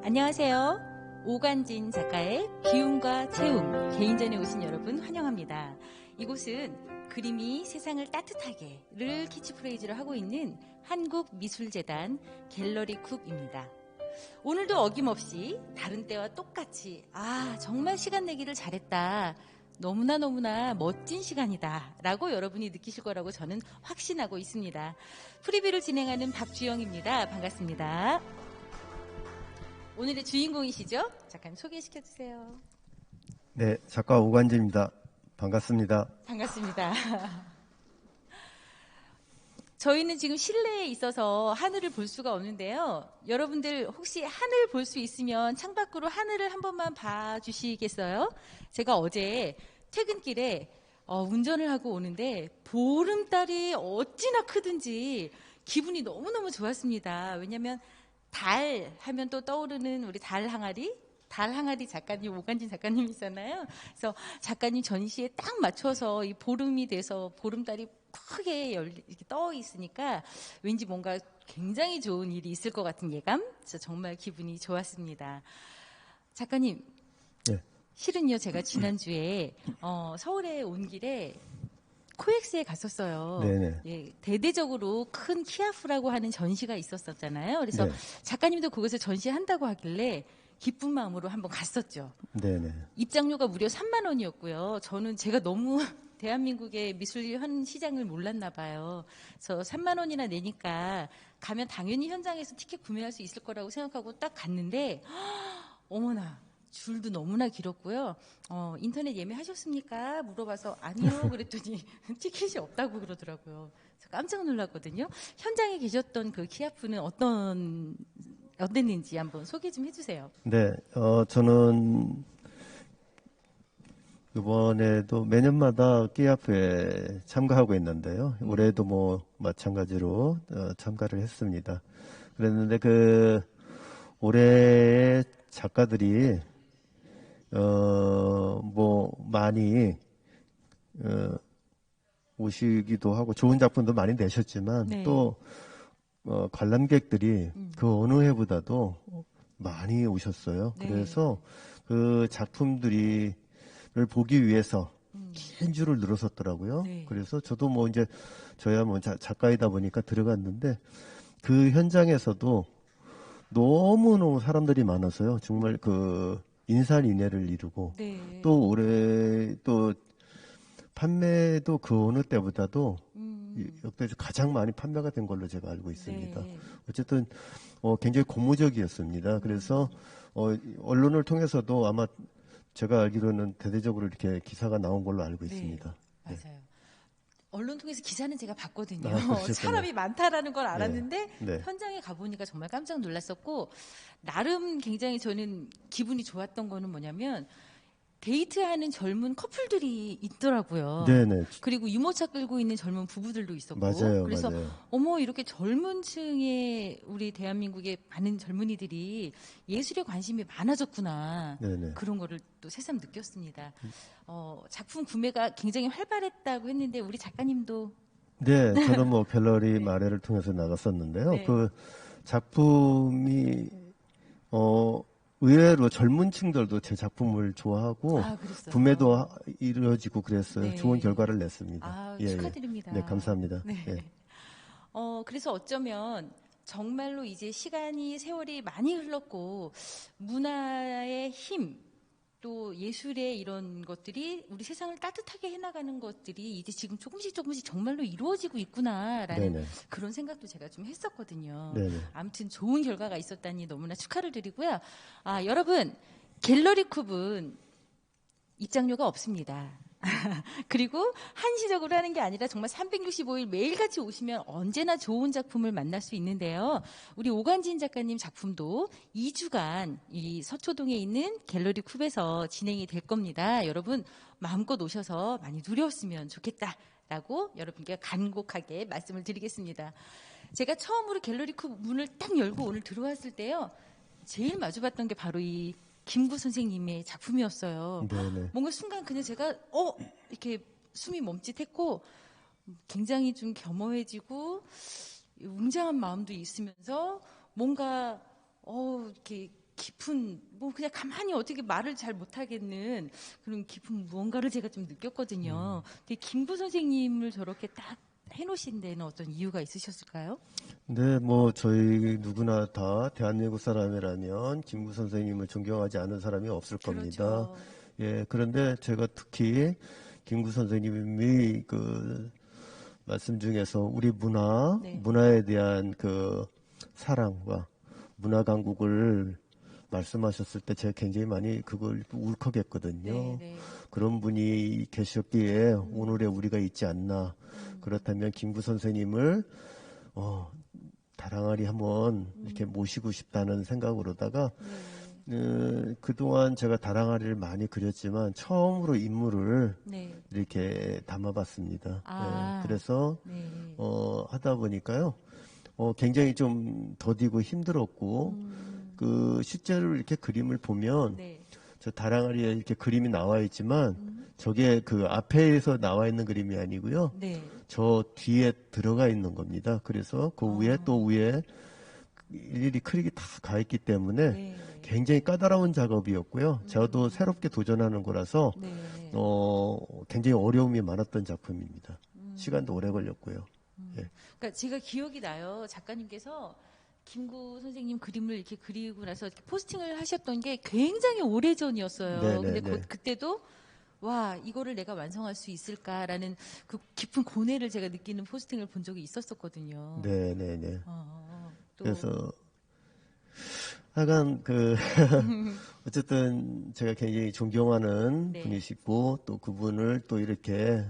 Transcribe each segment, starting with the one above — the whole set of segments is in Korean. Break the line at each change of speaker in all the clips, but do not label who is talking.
안녕하세요. 오관진 작가의 기움과 채움, 개인전에 오신 여러분 환영합니다. 이곳은 그림이 세상을 따뜻하게를 캐치프레이즈로 하고 있는 한국미술재단 갤러리쿱입니다. 오늘도 어김없이 다른 때와 똑같이 정말 시간 내기를 잘했다. 너무나 멋진 시간이다 라고 여러분이 느끼실 거라고 저는 확신하고 있습니다. 프리뷰를 진행하는 박주영입니다. 반갑습니다. 오늘의 주인공이시죠? 잠깐 소개시켜주세요.
네, 작가 오관진입니다. 반갑습니다.
반갑습니다. 저희는 지금 실내에 있어서 하늘을 볼 수가 없는데요. 여러분들 혹시 하늘 볼 수 있으면 창밖으로 하늘을 한 번만 봐주시겠어요? 제가 어제 퇴근길에 운전을 하고 오는데 보름달이 어찌나 크든지 기분이 너무너무 좋았습니다. 왜냐하면 달 하면 또 떠오르는 우리 달 항아리 작가님, 오관진 작가님이잖아요. 그래서 작가님 전시에 딱 맞춰서 이 보름이 돼서 보름달이 크게 이렇게 떠 있으니까 왠지 뭔가 굉장히 좋은 일이 있을 것 같은 예감? 그래서 정말 기분이 좋았습니다. 작가님,
네.
실은요 제가 지난주에 서울에 온 길에 코엑스에 갔었어요.
네네.
예, 대대적으로 큰 키아프라고 하는 전시가 있었잖아요. 그래서
네.
작가님도 그것을 전시한다고 하길래 기쁜 마음으로 한번 갔었죠.
네네.
입장료가 무려 3만 원이었고요. 저는 제가 너무 대한민국의 미술현 시장을 몰랐나 봐요. 그래서 3만 원이나 내니까 가면 당연히 현장에서 티켓 구매할 수 있을 거라고 생각하고 딱 갔는데 어머나 줄도 너무나 길었고요. 인터넷 예매하셨습니까? 물어봐서 아니요 그랬더니 티켓이 없다고 그러더라고요. 그래서 깜짝 놀랐거든요. 현장에 계셨던 그 키아프는 어땠는지 한번 소개 좀 해주세요.
네, 저는 이번에도 매년마다 끼아프에 참가하고 있는데요. 올해도 뭐 마찬가지로 참가를 했습니다. 그랬는데 올해의 작가들이 뭐 많이 오시기도 하고 좋은 작품도 많이 내셨지만
네.
또 관람객들이 그 어느 해보다도 많이 오셨어요.
네.
그래서 그 작품들을 보기 위해서 긴 줄을 늘어섰더라고요.
네.
그래서 저도 뭐 이제 저야 뭐 작가이다 보니까 들어갔는데 그 현장에서도 너무너무 사람들이 많아서요. 정말 인산인해를 이루고
네.
또 올해 또 판매도 그 어느 때보다도 역대 가장 많이 판매가 된 걸로 제가 알고 있습니다.
네.
어쨌든 굉장히 고무적이었습니다. 그래서 언론을 통해서도 아마 제가 알기로는 대대적으로 이렇게 기사가 나온 걸로 알고 있습니다.
네, 맞아요. 언론 통해서 기사는 제가 봤거든요.
그러셨군요.
사람이 많다라는 걸 알았는데
네.
현장에 가보니까 정말 깜짝 놀랐었고 나름 굉장히 저는 기분이 좋았던 거는 뭐냐면 데이트하는 젊은 커플들이 있더라고요.
네네.
그리고 유모차 끌고 있는 젊은 부부들도 있었고.
맞아요,
그래서
맞아요.
어머 이렇게 젊은 층의 우리 대한민국의 많은 젊은이들이 예술에 관심이 많아졌구나.
네네.
그런 거를 또 새삼 느꼈습니다. 작품 구매가 굉장히 활발했다고 했는데 우리 작가님도
네, 저는 뭐 갤러리 마레를 통해서 나갔었는데요.
네.
그 작품이 의외로 젊은 층들도 제 작품을 좋아하고
그랬어요.
구매도 이루어지고 그랬어요.
네.
좋은 결과를 냈습니다.
축하드립니다.
네, 감사합니다.
네.
예.
그래서 어쩌면 정말로 이제 세월이 많이 흘렀고 문화의 힘, 또 예술의 이런 것들이 우리 세상을 따뜻하게 해나가는 것들이 이제 지금 조금씩 정말로 이루어지고 있구나라는
네네.
그런 생각도 제가 좀 했었거든요.
네네.
아무튼 좋은 결과가 있었다니 너무나 축하를 드리고요. 여러분 갤러리쿱은 입장료가 없습니다. 그리고 한시적으로 하는 게 아니라 정말 365일 매일같이 오시면 언제나 좋은 작품을 만날 수 있는데요. 우리 오관진 작가님 작품도 2주간 이 서초동에 있는 갤러리 쿱에서 진행이 될 겁니다. 여러분 마음껏 오셔서 많이 누렸으면 좋겠다라고 여러분께 간곡하게 말씀을 드리겠습니다. 제가 처음으로 갤러리 쿱 문을 딱 열고 오늘 들어왔을 때요. 제일 마주봤던 게 바로 이 김구 선생님의 작품이었어요.
네네.
뭔가 순간 그냥 제가 이렇게 숨이 멈칫했고 굉장히 좀 겸허해지고 웅장한 마음도 있으면서 뭔가 이렇게 깊은 뭐 그냥 가만히 어떻게 말을 잘 못하겠는 그런 깊은 무언가를 제가 좀 느꼈거든요. 근데 김구 선생님을 저렇게 딱 해놓으신 데는 어떤 이유가 있으셨을까요?
네, 뭐 저희 누구나 다 대한민국 사람이라면 김구 선생님을 존경하지 않은 사람이 없을 겁니다.
그렇죠.
예, 그런데 제가 특히 김구 선생님이 그 말씀 중에서 우리
네.
문화에 대한 그 사랑과 문화 강국을 말씀하셨을 때 제가 굉장히 많이 그걸 울컥했거든요.
네, 네.
그런 분이 계셨기에 오늘의 우리가 있지 않나. 그렇다면 김구 선생님을 다랑아리 한번 이렇게 모시고 싶다는 생각으로다가 그동안 제가 다랑아리를 많이 그렸지만 처음으로 인물을
네.
이렇게 담아봤습니다.
아.
예, 그래서
네.
하다 보니까요. 굉장히 좀 더디고 힘들었고 그 실제로 이렇게 그림을 보면
네.
저 다랑아리에 이렇게 그림이 나와 있지만 저게 그 앞에서 나와 있는 그림이 아니고요.
네.
저 뒤에 들어가 있는 겁니다. 그래서 그 위에 또 위에 일일이 크릭이 다 가 있기 때문에
네.
굉장히 까다로운 작업이었고요. 저도 새롭게 도전하는 거라서
네.
굉장히 어려움이 많았던 작품입니다. 시간도 오래 걸렸고요. 예.
그러니까 제가 기억이 나요. 작가님께서 김구 선생님 그림을 이렇게 그리고 나서 이렇게 포스팅을 하셨던 게 굉장히 오래 전이었어요.
네,
근데
네, 네.
그때도 와, 이거를 내가 완성할 수 있을까라는 그 깊은 고뇌를 제가 느끼는 포스팅을 본 적이 있었었거든요.
네, 네, 네.
또
그래서 하여간 어쨌든 제가 굉장히 존경하는
네.
분이시고 또 그분을 또 이렇게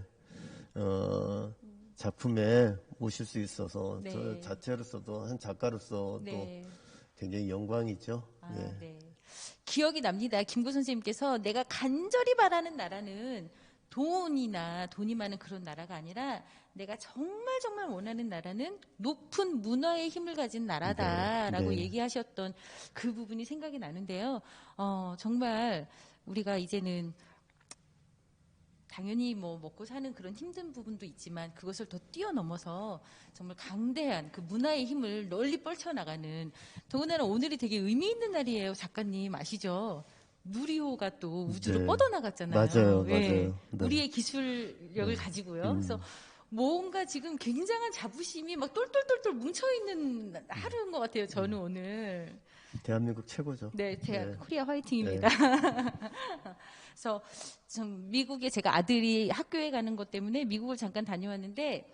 작품에 모실 수 있어서
네.
저 자체로서도 한 작가로서 또
네.
굉장히 영광이죠.
아,
예.
네. 기억이 납니다. 김구 선생님께서 내가 간절히 바라는 나라는 돈이 많은 그런 나라가 아니라 내가 정말 정말 원하는 나라는 높은 문화의 힘을 가진 나라다라고
네, 네.
얘기하셨던 그 부분이 생각이 나는데요. 정말 우리가 이제는 당연히 뭐 먹고 사는 그런 힘든 부분도 있지만 그것을 더 뛰어넘어서 정말 강대한 그 문화의 힘을 널리 뻗쳐나가는 더군다나 오늘이 되게 의미 있는 날이에요. 작가님 아시죠? 누리호가 또 우주로
네.
뻗어나갔잖아요.
맞아요,
예.
맞아요. 네.
우리의 기술력을 가지고요. 그래서 뭔가 지금 굉장한 자부심이 막 똘똘똘똘 뭉쳐있는 하루인 것 같아요. 저는 오늘.
대한민국 최고죠.
네, 제가
네.
코리아 화이팅입니다. 그래서 좀 미국에 제가 아들이 학교에 가는 것 때문에 미국을 잠깐 다녀왔는데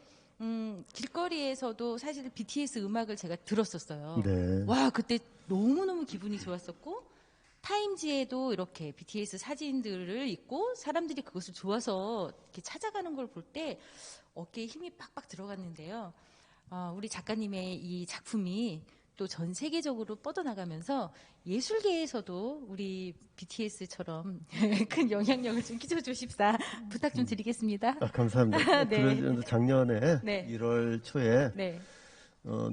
길거리에서도 사실 BTS 음악을 제가 들었었어요.
네.
와, 그때 너무너무 기분이 좋았었고 타임지에도 이렇게 BTS 사진들을 있고 사람들이 그것을 좋아서 이렇게 찾아가는 걸 볼 때 어깨에 힘이 빡빡 들어갔는데요. 우리 작가님의 이 작품이 또 전 세계적으로 뻗어나가면서 예술계에서도 우리 BTS처럼 큰 영향력을 좀 끼쳐주십사 부탁 좀 드리겠습니다.
감사합니다.
네.
그래서 작년에
네.
1월 초에
네.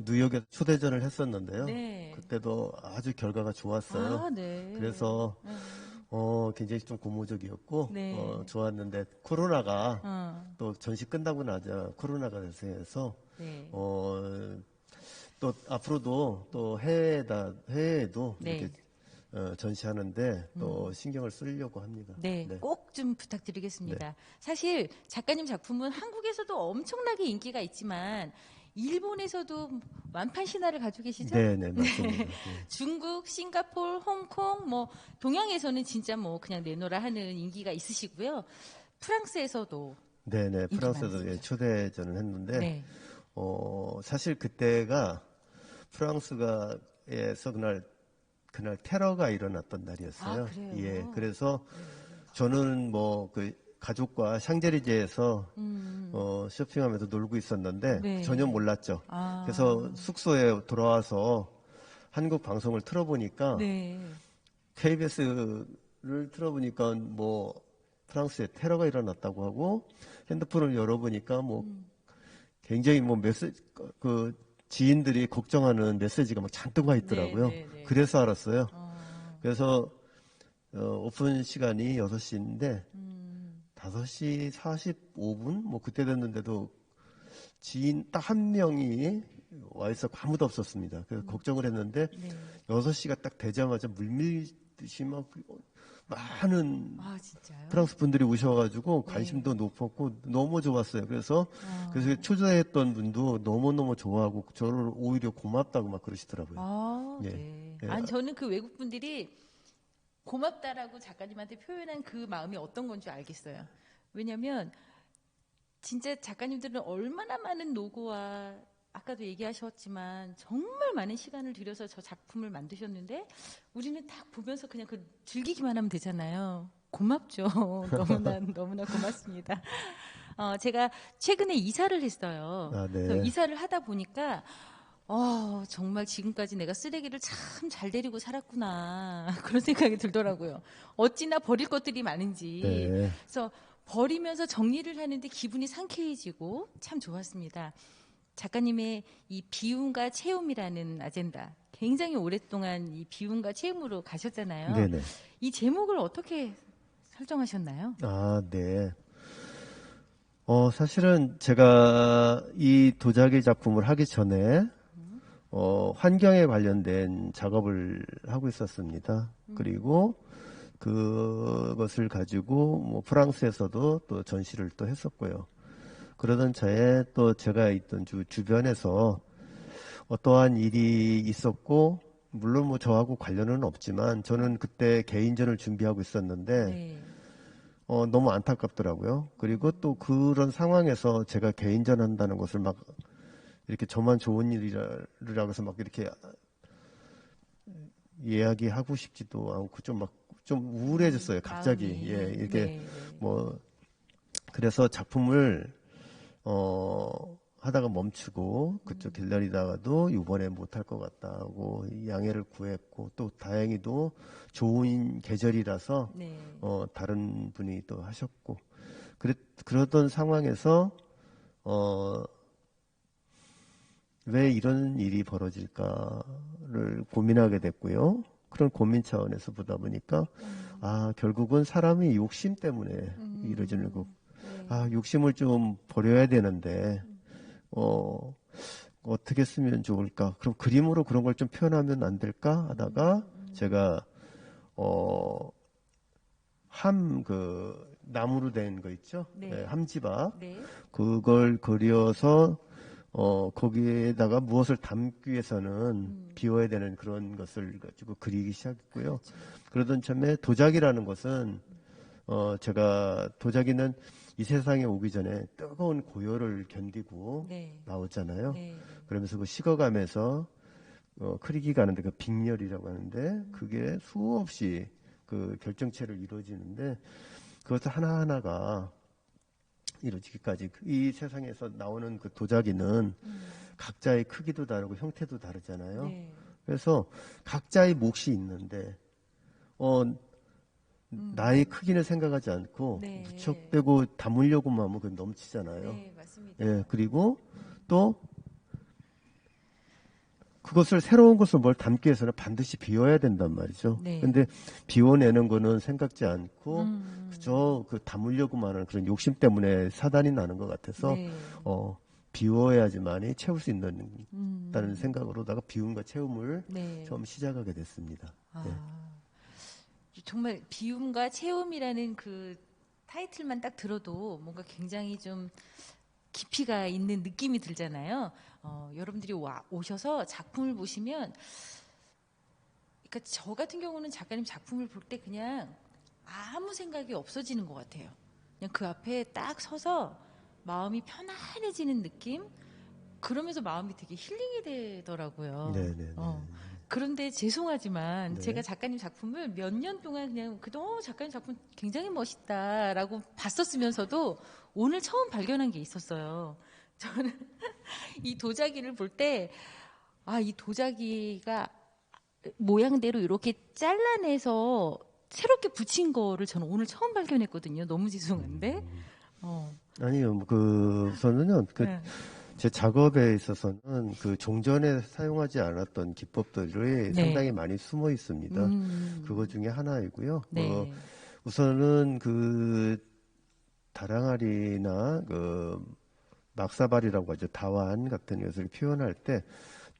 뉴욕에 초대전을 했었는데요.
네.
그때도 아주 결과가 좋았어요.
아, 네.
그래서 굉장히 좀 고무적이었고
네.
좋았는데 코로나가
어,
또 전시 끝나고 나자 코로나가 돼서
네.
또 앞으로도 또 해외에도
네.
이렇게 전시하는데 또 신경을 쓰려고 합니다.
네, 꼭 좀 부탁드리겠습니다. 사실 작가님 작품은 한국에서도 엄청나게 인기가 있지만 일본에서도 완판 신화를 가지고 계시죠?
네, 네, 맞습니다. 네.
중국, 싱가포르, 홍콩, 뭐 동양에서는 진짜 뭐 그냥 내놓으라 하는 인기가 있으시고요. 프랑스에서도
네, 네,
인기
프랑스에서
많으시죠?
초대전을 했는데
네.
사실 그때가 프랑스가에서 그날 테러가 일어났던 날이었어요.
아, 그래요?
예, 그래서 저는 뭐 그 가족과 샹제리제에서 쇼핑하면서 놀고 있었는데
네.
전혀 몰랐죠.
아.
그래서 숙소에 돌아와서 한국 방송을 틀어보니까
네.
KBS를 틀어보니까 뭐 프랑스에 테러가 일어났다고 하고 핸드폰을 열어보니까 뭐 굉장히 뭐 메시지 그 지인들이 걱정하는 메시지가 막 잔뜩 와 있더라고요.
네, 네, 네.
그래서 알았어요. 그래서 오픈 시간이 6시인데 5시 45분 뭐 그때 됐는데도 지인 딱 한 명이 와 있어 아무도 없었습니다. 그래서 걱정을 했는데
네.
6시가 딱 되자마자 물밀듯이 막 많은
아, 진짜요?
프랑스 분들이 오셔가지고
네.
관심도 높았고 너무 좋았어요. 그래서
아,
초대했던 분도 너무너무 좋아하고 저를 오히려 고맙다고 막 그러시더라고요.
아,
예.
네.
예.
아니, 저는 그 외국 분들이 고맙다라고 작가님한테 표현한 그 마음이 어떤 건지 알겠어요. 왜냐면 진짜 작가님들은 얼마나 많은 노고와 아까도 얘기하셨지만 정말 많은 시간을 들여서 저 작품을 만드셨는데 우리는 딱 보면서 그냥 그 즐기기만 하면 되잖아요. 고맙죠. 너무나 고맙습니다. 제가 최근에 이사를 했어요.
아,
그래서
네.
이사를 하다 보니까 정말 지금까지 내가 쓰레기를 참 잘 데리고 살았구나. 그런 생각이 들더라고요. 어찌나 버릴 것들이 많은지.
네.
그래서 버리면서 정리를 하는데 기분이 상쾌해지고 참 좋았습니다. 작가님의 이 비움과 채움이라는 아젠다. 굉장히 오랫동안 이 비움과 채움으로 가셨잖아요.
네네.
이 제목을 어떻게 설정하셨나요?
아, 네. 사실은 제가 이 도자기 작품을 하기 전에 환경에 관련된 작업을 하고 있었습니다. 그리고 그것을 가지고 뭐 프랑스에서도 또 전시를 또 했었고요. 그러던 차에 또 제가 있던 주변에서 어떠한 일이 있었고, 물론 뭐 저하고 관련은 없지만 저는 그때 개인전을 준비하고 있었는데
네.
너무 안타깝더라고요. 그리고 또 그런 상황에서 제가 개인전 한다는 것을 막 이렇게 저만 좋은 일이라고 해서 막 이렇게 이야기하고 싶지도 않고 좀 우울해졌어요. 갑자기.
마음이.
예, 이렇게
네, 네.
뭐 그래서 작품을 하다가 멈추고 그쪽 길다리다가도 이번에 못할 것 같다고 양해를 구했고 또 다행히도 좋은 계절이라서
네.
다른 분이 또 하셨고 그러던 상황에서 왜 이런 일이 벌어질까를 고민하게 됐고요. 그런 고민 차원에서 보다 보니까 결국은 사람이 욕심 때문에 이러지는 거.
네.
욕심을 좀 버려야 되는데 어떻게 쓰면 좋을까? 그럼 그림으로 그런 걸 좀 표현하면 안 될까? 하다가 제가 나무로 된 거 있죠?
네.
네, 함지박.
네.
그걸 그려서 거기에다가 무엇을 담기 위해서는 비워야 되는 그런 것을 가지고 그리기 시작했고요. 그러던 참에 도자기라는 것은 제가 도자기는 이 세상에 오기 전에 뜨거운 고열을 견디고
네.
나오잖아요.
네.
그러면서 그 식어가면서 크리기 가는데 그 빅열이라고 하는데 그게 수없이 그 결정체를 이루어지는데 그것을 하나하나가 이루어지기까지 이 세상에서 나오는 그 도자기는 각자의 크기도 다르고 형태도 다르잖아요.
네.
그래서 각자의 몫이 있는데 나의 크기는 생각하지 않고
네.
무척대고 담으려고만 하면 그 넘치잖아요.
네, 맞습니다.
예, 그리고 또 그것을 새로운 것을 뭘 담기 위해서는 반드시 비워야 된단 말이죠.
네.
근데 비워내는 거는 생각지 않고 그저 그 담으려고만 하는 그런 욕심 때문에 사단이 나는 것 같아서
네.
비워야지만이 채울 수 있다는 생각으로다가 비움과 채움을
네.
처음 시작하게 됐습니다. 예.
정말 비움과 채움이라는 그 타이틀만 딱 들어도 뭔가 굉장히 좀 깊이가 있는 느낌이 들잖아요. 여러분들이 오셔서 작품을 보시면, 그러니까 저 같은 경우는 작가님 작품을 볼 때 그냥 아무 생각이 없어지는 것 같아요. 그냥 그 앞에 딱 서서 마음이 편안해지는 느낌? 그러면서 마음이 되게 힐링이 되더라고요.
네네네.
그런데 죄송하지만
네.
제가 작가님 작품을 몇 년 동안 그냥 그동안 작가님 작품 굉장히 멋있다라고 봤었으면서도 오늘 처음 발견한 게 있었어요. 저는 이 도자기를 볼 때, 이 도자기가 모양대로 이렇게 잘라내서 새롭게 붙인 거를 저는 오늘 처음 발견했거든요. 너무 죄송한데.
아니요, 우선은요,
네.
제 작업에 있어서는 그 종전에 사용하지 않았던 기법들이
네.
상당히 많이 숨어 있습니다. 그거 중에 하나이고요.
네.
우선은 그 다랑아리나 막사발이라고 하죠. 다완 같은 것을 표현할 때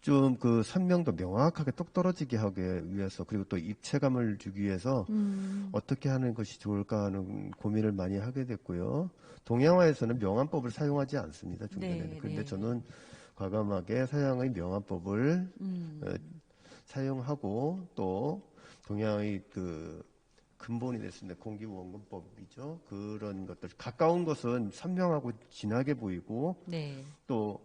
좀 그 선명도 명확하게 똑 떨어지게 하기 위해서 그리고 또 입체감을 주기 위해서 어떻게 하는 것이 좋을까 하는 고민을 많이 하게 됐고요. 동양화에서는 명암법을 사용하지 않습니다. 중간에는.
네,
그런데
네.
저는 과감하게 서양의 명암법을 어, 사용하고 또 동양의 그 근본이 됐습니다. 공기원근법이죠. 그런 것들 가까운 것은 선명하고 진하게 보이고
네.
또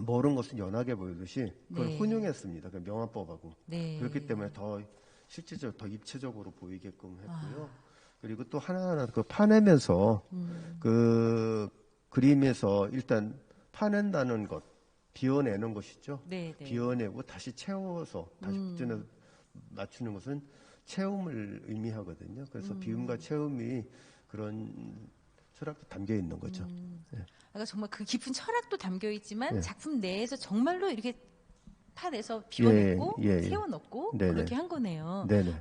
멀은 것은 연하게 보이듯이 그걸
네.
혼용했습니다. 그 명암법하고
네.
그렇기 때문에 더 실질적으로 더 입체적으로 보이게끔 했고요.
아.
그리고 또 하나하나 그 파내면서
음.
그 그림에서 일단 파낸다는 것, 비워내는 것이죠.
네, 네.
비워내고 다시 채워서 다시 빗전에 맞추는 것은 채움을 의미하거든요. 그래서 비움과 채움이 그런 철학도 담겨 있는 거죠.
그러니까 정말 그 깊은 철학도 담겨 있지만
예.
작품 내에서 정말로 이렇게 파내서
예,
비워냈고
예, 예.
세워놓고
네네.
그렇게 한 거네요.
네네.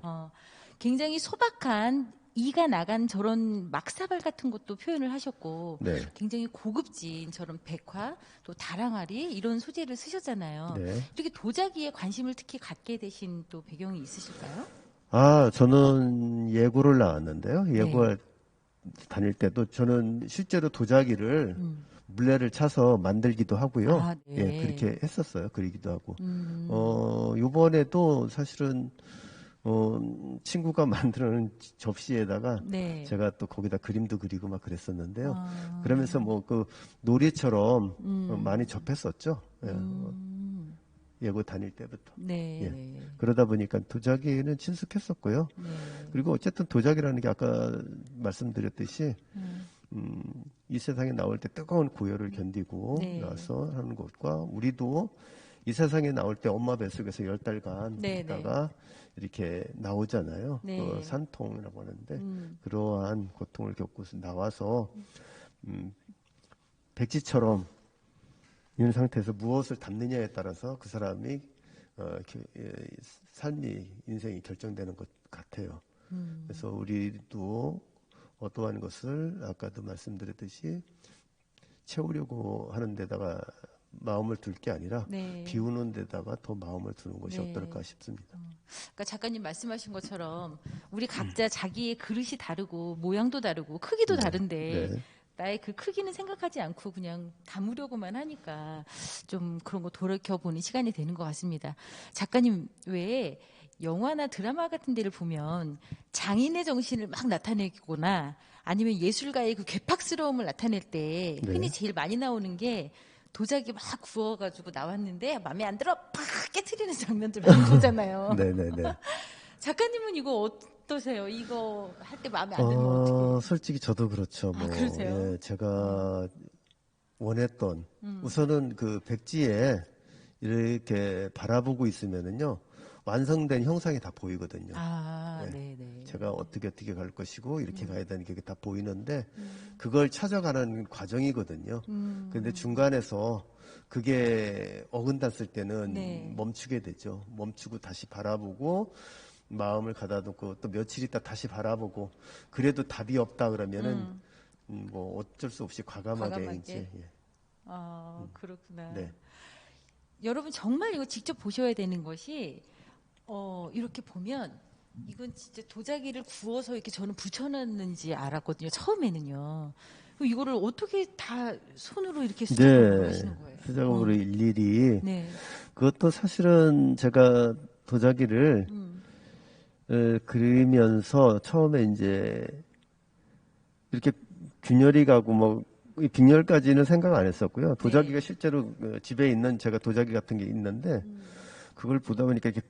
굉장히 소박한 이가 나간 저런 막사발 같은 것도 표현을 하셨고
네.
굉장히 고급진 저런 백화 또 다랑아리 이런 소재를 쓰셨잖아요.
네.
이렇게 도자기에 관심을 특히 갖게 되신 또 배경이 있으실까요?
아, 저는 예고를 나왔는데요.
네.
예고 다닐 때도 저는 실제로 도자기를 물레를 차서 만들기도 하고요.
아, 네.
예, 그렇게 했었어요. 그리기도 하고.
음.
요번에도 사실은, 친구가 만드는 접시에다가
네.
제가 또 거기다 그림도 그리고 막 그랬었는데요.
아.
그러면서 뭐 그 놀이처럼
음.
많이 접했었죠. 예,
음.
예고 다닐 때부터.
네.
예.
네.
그러다 보니까 도자기는 친숙했었고요.
네.
그리고 어쨌든 도자기라는 게 아까 말씀드렸듯이 이 세상에 나올 때 뜨거운 고열을 견디고
네.
나서 하는 것과 우리도 이 세상에 나올 때 엄마 뱃속에서 10달간
네,
있다가 이렇게 나오잖아요.
네.
그 산통이라고 하는데
음.
그러한 고통을 겪고서 나와서 백지처럼 있는 상태에서 무엇을 담느냐에 따라서 그 사람이 삶이 인생이 결정되는 것 같아요. 그래서 우리도 어떠한 것을 아까도 말씀드렸듯이 채우려고 하는 데다가 마음을 둘 게 아니라
네.
비우는 데다가 더 마음을 두는 것이
네.
어떨까 싶습니다.
그러니까 작가님 말씀하신 것처럼 우리 각자 자기의 그릇이 다르고 모양도 다르고 크기도 다른데
네.
나의 그 크기는 생각하지 않고 그냥 담으려고만 하니까 좀 그런 거 돌이켜보는 시간이 되는 것 같습니다. 작가님 외에 영화나 드라마 같은 데를 보면 장인의 정신을 막 나타내거나 아니면 예술가의 그 괴팍스러움을 나타낼 때
네.
흔히 제일 많이 나오는 게 도자기 막 구워가지고 나왔는데 마음에 안 들어 팍 깨트리는 장면들 많이 보잖아요.
네네네.
작가님은 이거 어떠세요? 이거 할 때 마음에 안 들면 어떻게?
솔직히 저도 그렇죠.
아, 그러세요?
예, 제가 원했던 우선은 그 백지에 이렇게 바라보고 있으면은요 완성된 형상이 다 보이거든요.
아,
네.
네네.
제가 어떻게 갈 것이고 이렇게 가야 되는 게 다 보이는데 그걸 찾아가는 과정이거든요. 근데 중간에서 그게 어긋났을 때는
네.
멈추게 되죠. 멈추고 다시 바라보고 마음을 가다듬고 또 며칠 있다 다시 바라보고 그래도 답이 없다 그러면은 뭐 어쩔 수 없이 과감하게 이제 예.
아, 그렇구나.
네.
여러분 정말 이거 직접 보셔야 되는 것이 이렇게 보면 이건 진짜 도자기를 구워서 이렇게 저는 붙여놨는지 알았거든요. 처음에는요. 그럼 이거를 어떻게 다 손으로 이렇게 수작업을 하시는 거예요?
수작업으로 일일이
네.
그것도 사실은 제가 도자기를 그리면서 처음에 이제 이렇게 균열이 가고 뭐 이 빈혈까지는 생각 안 했었고요. 도자기가
네.
실제로 집에 있는 제가 도자기 같은 게 있는데 그걸 보다 보니까 이렇게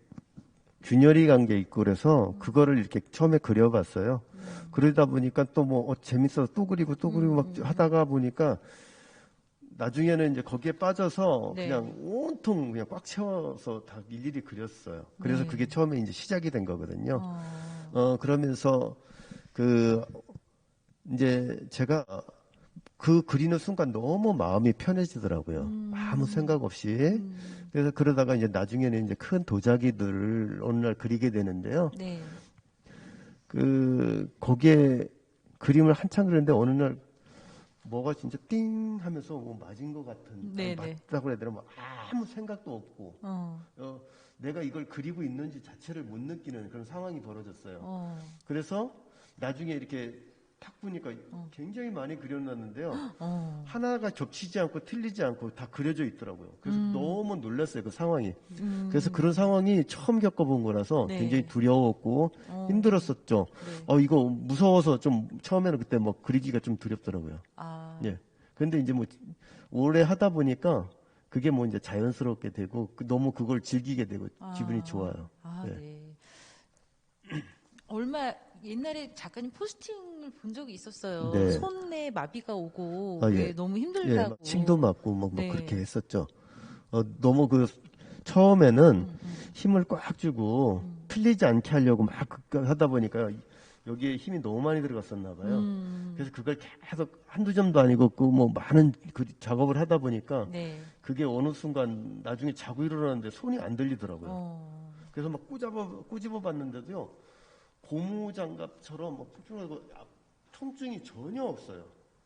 균열이 간 게 있고 그래서 그거를 이렇게 처음에 그려봤어요. 그러다 보니까 또 뭐 재밌어서 또 그리고 막 하다가 보니까 나중에는 이제 거기에 빠져서
네.
그냥 온통 그냥 꽉 채워서 다 일일이 그렸어요. 그래서
네.
그게 처음에 이제 시작이 된 거거든요.
어,
그러면서 그 이제 제가 그 그리는 순간 너무 마음이 편해지더라고요. 아무 생각 없이. 그래서 그러다가 이제 나중에는 이제 큰 도자기들을 어느 날 그리게 되는데요.
네.
거기에 그림을 한참 그렸는데 어느 날 뭐가 진짜 띵 하면서 뭐 맞은 것 같은,
네네.
맞다고 해야 되나, 뭐 아무 생각도 없고,
어.
내가 이걸 그리고 있는지 자체를 못 느끼는 그런 상황이 벌어졌어요.
어.
그래서 나중에 이렇게 탁 보니까 굉장히 많이 그려놨는데요.
어.
하나가 겹치지 않고 틀리지 않고 다 그려져 있더라고요. 그래서 너무 놀랐어요, 그 상황이. 그래서 그런 상황이 처음 겪어본 거라서
네.
굉장히 두려웠고 힘들었었죠.
네.
이거 무서워서 좀 처음에는 그때 뭐 그리기가 좀 두렵더라고요.
아.
예. 근데 이제 뭐 오래 하다 보니까 그게 뭐 이제 자연스럽게 되고 너무 그걸 즐기게 되고 기분이 좋아요.
아,
예.
네. 얼마 옛날에 작가님 포스팅을 본 적이 있었어요.
네.
손에 마비가 오고
아,
왜
예.
너무
예,
힘들다고.
막 침도 맞고 뭐
네.
그렇게 했었죠. 너무 처음에는 힘을 꽉 주고 틀리지 않게 하려고 막 하다 보니까 여기에 힘이 너무 많이 들어갔었나 봐요. 그래서 그걸 계속 한두 점도 아니고 뭐 많은 그 작업을 하다 보니까
네.
그게 어느 순간 나중에 자고 일어나는데 손이 안 들리더라고요. 그래서 막 꼬집어 봤는데도요. 고무장갑처럼 막 푹푹하고 통증이 전혀 없어요.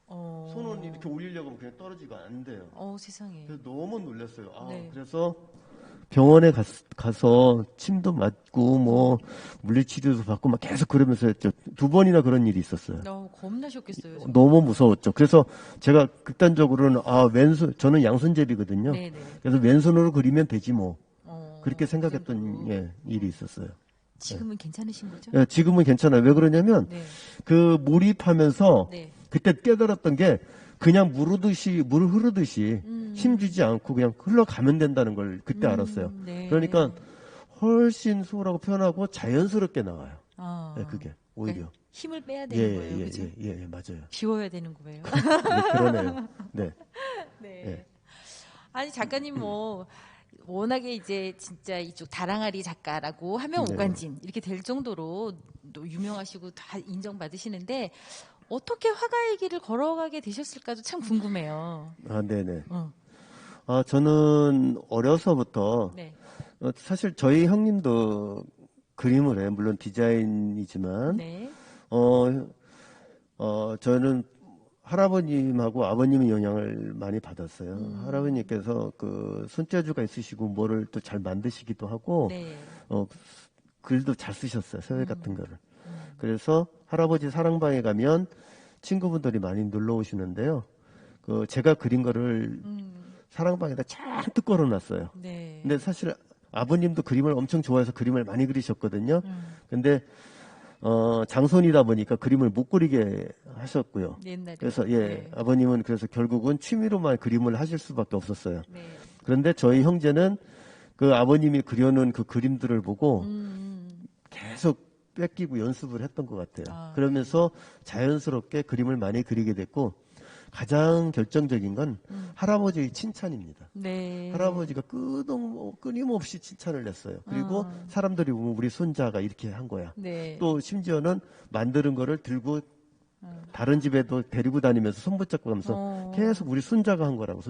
손을 이렇게 올리려고 하면 그냥 떨어지고 안 돼요.
세상에.
그래서 너무 놀랐어요.
네.
그래서 병원에 가서 침도 맞고 뭐 물리치료도 받고 막 계속 그러면서 했죠. 2번이나 그런 일이 있었어요.
너무 겁나셨겠어요. 정말.
너무 무서웠죠. 그래서 제가 극단적으로는 저는 양손잡이거든요.
네네.
그래서 왼손으로 그리면 되지 뭐. 그렇게
그
생각했던
정도로.
일이 있었어요.
지금은 괜찮으신 거죠?
예, 지금은 괜찮아요. 왜 그러냐면
네.
그 몰입하면서
네.
그때 깨달았던 게 그냥 물 흐르듯이 힘주지 않고 그냥 흘러가면 된다는 걸 그때 알았어요.
네.
그러니까 훨씬 수월하고 편하고 자연스럽게 나와요.
아.
예, 그게 오히려.
그러니까 힘을 빼야 되는 거예요.
예,
그죠?
예, 맞아요.
비워야 되는 거예요.
네, 그러네요. 네.
네.
예.
아니 작가님 뭐 워낙에 이제 진짜 이쪽 다랑아리 작가라고 하면
네.
오간진 이렇게 될 정도로 또 유명하시고 다 인정받으시는데 어떻게 화가의 길을 걸어가게 되셨을까도 참 궁금해요.
네네.
어.
저는 어려서부터
네.
사실 저희 형님도 그림을 해요. 물론 디자인이지만
네.
저는 할아버님하고 아버님의 영향을 많이 받았어요. 할아버님께서 그 손재주가 있으시고 뭐를 또 잘 만드시기도 하고
네.
글도 잘 쓰셨어요. 서예 같은 거를. 그래서 할아버지 사랑방에 가면 친구분들이 많이 놀러 오시는데요. 제가 그린 거를 사랑방에다 잔뜩 걸어놨어요.
네.
근데 사실 아버님도 그림을 엄청 좋아해서 그림을 많이 그리셨거든요. 근데 장손이다 보니까 그림을 못 그리게 하셨고요.
옛날에.
그래서
네.
아버님은 그래서 결국은 취미로만 그림을 하실 수밖에 없었어요.
네.
그런데 저희 형제는 그 아버님이 그려놓은 그 그림들을 보고 계속 뺏기고 연습을 했던 것 같아요. 그러면서 자연스럽게 그림을 많이 그리게 됐고 가장 결정적인 건 할아버지의 칭찬입니다.
네.
할아버지가 끊임없이 칭찬을 했어요. 그리고 사람들이 보면 우리 손자가 이렇게 한 거야.
네.
또 심지어는 만드는 거를 들고 다른 집에도 데리고 다니면서 손 붙잡고 가면서 계속 우리 손자가 한 거라고.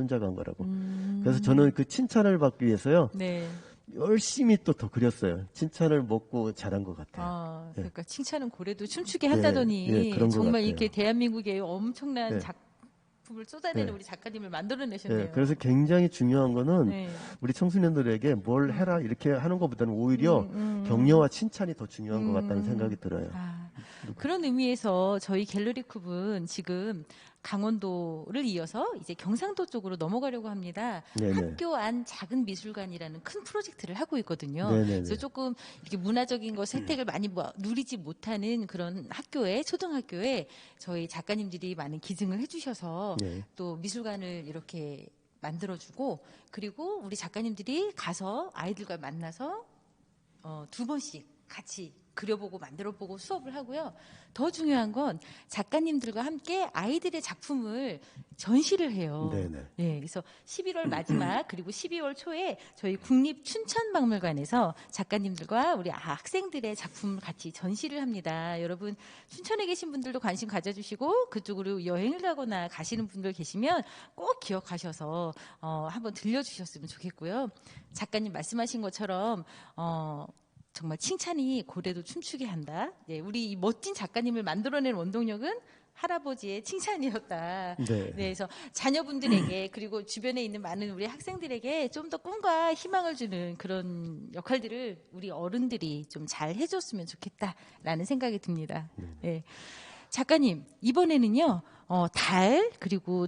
그래서 저는 그 칭찬을 받기 위해서요.
네.
열심히 또 더 그렸어요. 칭찬을 먹고 자란 것 같아요.
그러니까 칭찬은 고래도 춤추게 한다더니
예, 그런 것
정말
같아요.
이렇게 대한민국에 엄청난
네.
작품을 쏟아내는
네.
우리 작가님을 만들어내셨네요.
그래서 굉장히 중요한 거는
네.
우리 청소년들에게 뭘 해라 이렇게 하는 것보다는 오히려 격려와 칭찬이 더 중요한 것 같다는 생각이 들어요.
그런 의미에서 저희 갤러리 쿱은 지금 강원도를 이어서 이제 경상도 쪽으로 넘어가려고 합니다.
네네.
학교 안 작은 미술관이라는 큰 프로젝트를 하고 있거든요.
네네네.
그래서 조금 이렇게 문화적인 것 혜택을 많이 누리지 못하는 그런 초등학교에 저희 작가님들이 많은 기증을 해주셔서
네.
또 미술관을 이렇게 만들어주고 그리고 우리 작가님들이 가서 아이들과 만나서 2번씩 같이 그려보고 만들어보고 수업을 하고요. 더 중요한 건 작가님들과 함께 아이들의 작품을 전시를 해요.
네네.
네, 그래서 11월 마지막 그리고 12월 초에 저희 국립춘천박물관에서 작가님들과 우리 학생들의 작품을 같이 전시를 합니다. 여러분 춘천에 계신 분들도 관심 가져주시고 그쪽으로 여행을 가거나 가시는 분들 계시면 꼭 기억하셔서 한번 들려주셨으면 좋겠고요. 작가님 말씀하신 것처럼 정말 칭찬이 고래도 춤추게 한다. 네, 우리 이 멋진 작가님을 만들어낸 원동력은 할아버지의 칭찬이었다.
네.
네, 그래서 자녀분들에게 그리고 주변에 있는 많은 우리 학생들에게 좀 더 꿈과 희망을 주는 그런 역할들을 우리 어른들이 좀 잘 해줬으면 좋겠다라는 생각이 듭니다. 네. 작가님, 이번에는요, 달, 그리고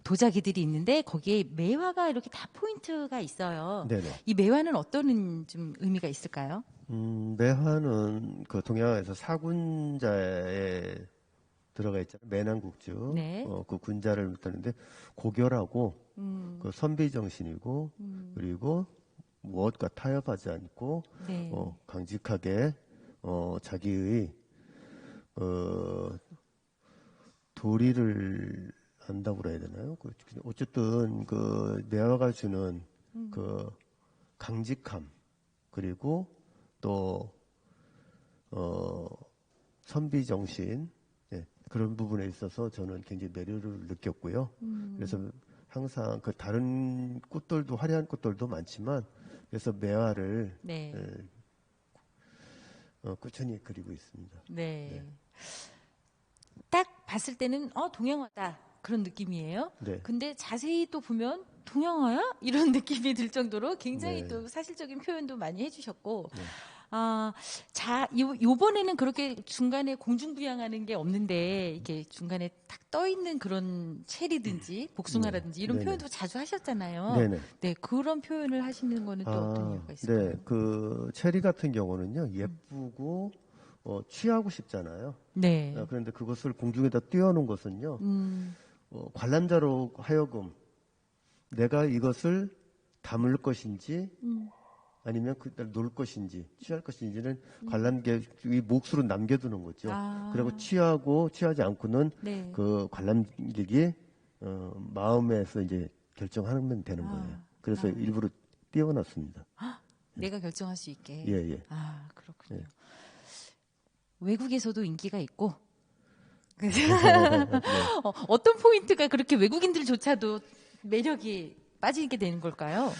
도자기들이 있는데 거기에 매화가 이렇게 다 포인트가 있어요.
네네.
이 매화는 어떤 좀 의미가 있을까요?
매화는 그 동양에서 사군자에 들어가 있잖아요. 매난국주.
네.
그 군자를 뜻하는데 고결하고 그 선비정신이고 그리고 무엇과 타협하지 않고
네.
강직하게 자기의 도리를 안다고 그래야 되나요? 어쨌든 그 매화가 주는 그 강직함 그리고 또 선비정신 그런 부분에 있어서 저는 굉장히 매력을 느꼈고요. 그래서 항상 그 다른 꽃들도 화려한 꽃들도 많지만 그래서 매화를
네.
꾸준히 그리고 있습니다.
네. 딱 봤을 때는 동양화다 그런 느낌이에요.
네.
근데 자세히 또 보면 동양화야? 이런 느낌이 들 정도로 굉장히
네.
또 사실적인 표현도 많이 해주셨고
네.
요번에는 그렇게 중간에 공중부양하는 게 없는데 이렇게 중간에 탁 떠 있는 그런 체리든지 복숭아라든지 이런
네네.
표현도 자주 하셨잖아요.
네네.
네, 그런 표현을 하시는 거는 또 어떤 이유가 있을까요?
네, 그 체리 같은 경우는요 예쁘고 취하고 싶잖아요.
네.
그런데 그것을 공중에다 띄워놓은 것은요 관람자로 하여금 내가 이것을 담을 것인지 아니면 그날 놀 것인지 취할 것인지는 관람객의 몫으로 남겨두는 거죠. 그리고 취하고 취하지 않고는
네.
그 관람객이 마음에서 이제 결정하면 되는 거예요. 그래서 일부러 띄워놨습니다.
내가 결정할 수 있게.
예, 예.
그렇군요.
예.
외국에서도 인기가 있고
네.
어떤 포인트가 그렇게 외국인들조차도 매력이 빠지게 되는 걸까요?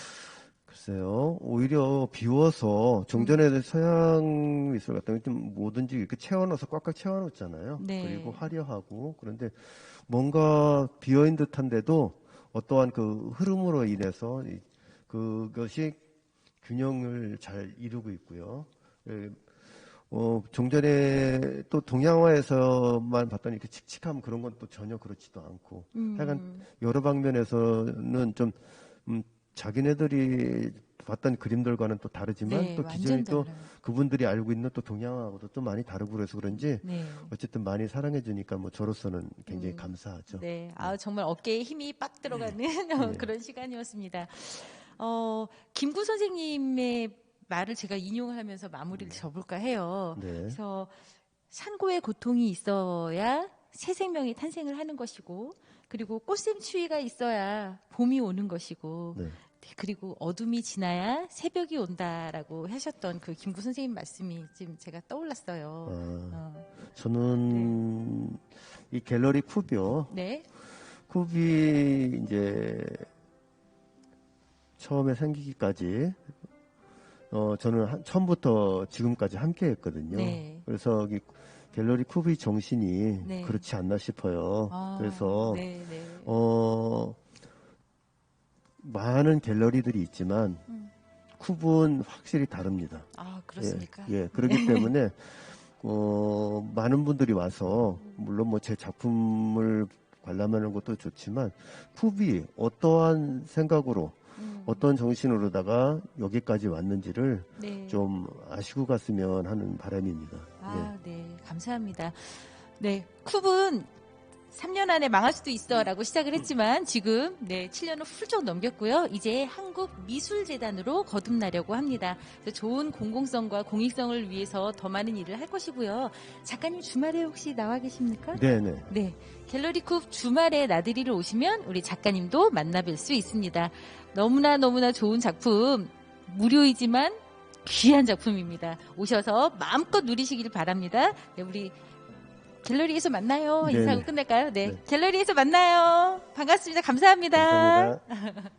글쎄요, 오히려 비워서 종전에 서양 미술 같은 경우 좀 뭐든지 이렇게 채워넣어서 꽉꽉 채워놓잖아요.
네.
그리고 화려하고 그런데 뭔가 비어있는 듯한데도 어떠한 그 흐름으로 인해서 그것이 균형을 잘 이루고 있고요. 종전에 또 동양화에서만 봤더니 이렇게 칙칙함 그런 건 또 전혀 그렇지도 않고 하여간 여러 방면에서는 좀 자기네들이 봤던 그림들과는 또 다르지만
네,
또
완전
기존에 또
달라요.
그분들이 알고 있는 또 동양화하고도 또 많이 다르고 그래서 그런지
네.
어쨌든 많이 사랑해 주니까 뭐 저로서는 굉장히 감사하죠.
네. 정말 어깨에 힘이 빡 들어가는 그런 시간이었습니다. 김구 선생님의 말을 제가 인용을 하면서 마무리를 접을까 해요.
네.
그래서 산고의 고통이 있어야 새 생명이 탄생을 하는 것이고, 그리고 꽃샘 추위가 있어야 봄이 오는 것이고,
네.
그리고 어둠이 지나야 새벽이 온다라고 하셨던 그 김구 선생님 말씀이 지금 제가 떠올랐어요.
저는 이 갤러리 쿱이요.
네.
쿱이 이제 처음에 생기기까지 저는 처음부터 지금까지 함께 했거든요.
네.
그래서 이 갤러리 쿱의 정신이
네.
그렇지 않나 싶어요. 그래서
네, 네.
많은 갤러리들이 있지만 쿱은 확실히 다릅니다.
그렇습니까?
예, 그렇기 때문에 많은 분들이 와서 물론 뭐 제 작품을 관람하는 것도 좋지만 쿱이 어떠한 생각으로 어떤 정신으로다가 여기까지 왔는지를
네.
좀 아시고 갔으면 하는 바람입니다.
네, 감사합니다. 네, 쿱은 3년 안에 망할 수도 있어라고 시작을 했지만 지금 7년을 훌쩍 넘겼고요. 이제 한국미술재단으로 거듭나려고 합니다. 그래서 좋은 공공성과 공익성을 위해서 더 많은 일을 할 것이고요. 작가님 주말에 혹시 나와 계십니까?
네네.
네, 갤러리 쿱 주말에 나들이를 오시면 우리 작가님도 만나뵐 수 있습니다. 너무나 좋은 작품, 무료이지만 귀한 작품입니다. 오셔서 마음껏 누리시길 바랍니다. 네, 우리 갤러리에서 만나요.
네네.
인사하고 끝낼까요? 네.
네.
갤러리에서 만나요. 반갑습니다. 감사합니다.
감사합니다.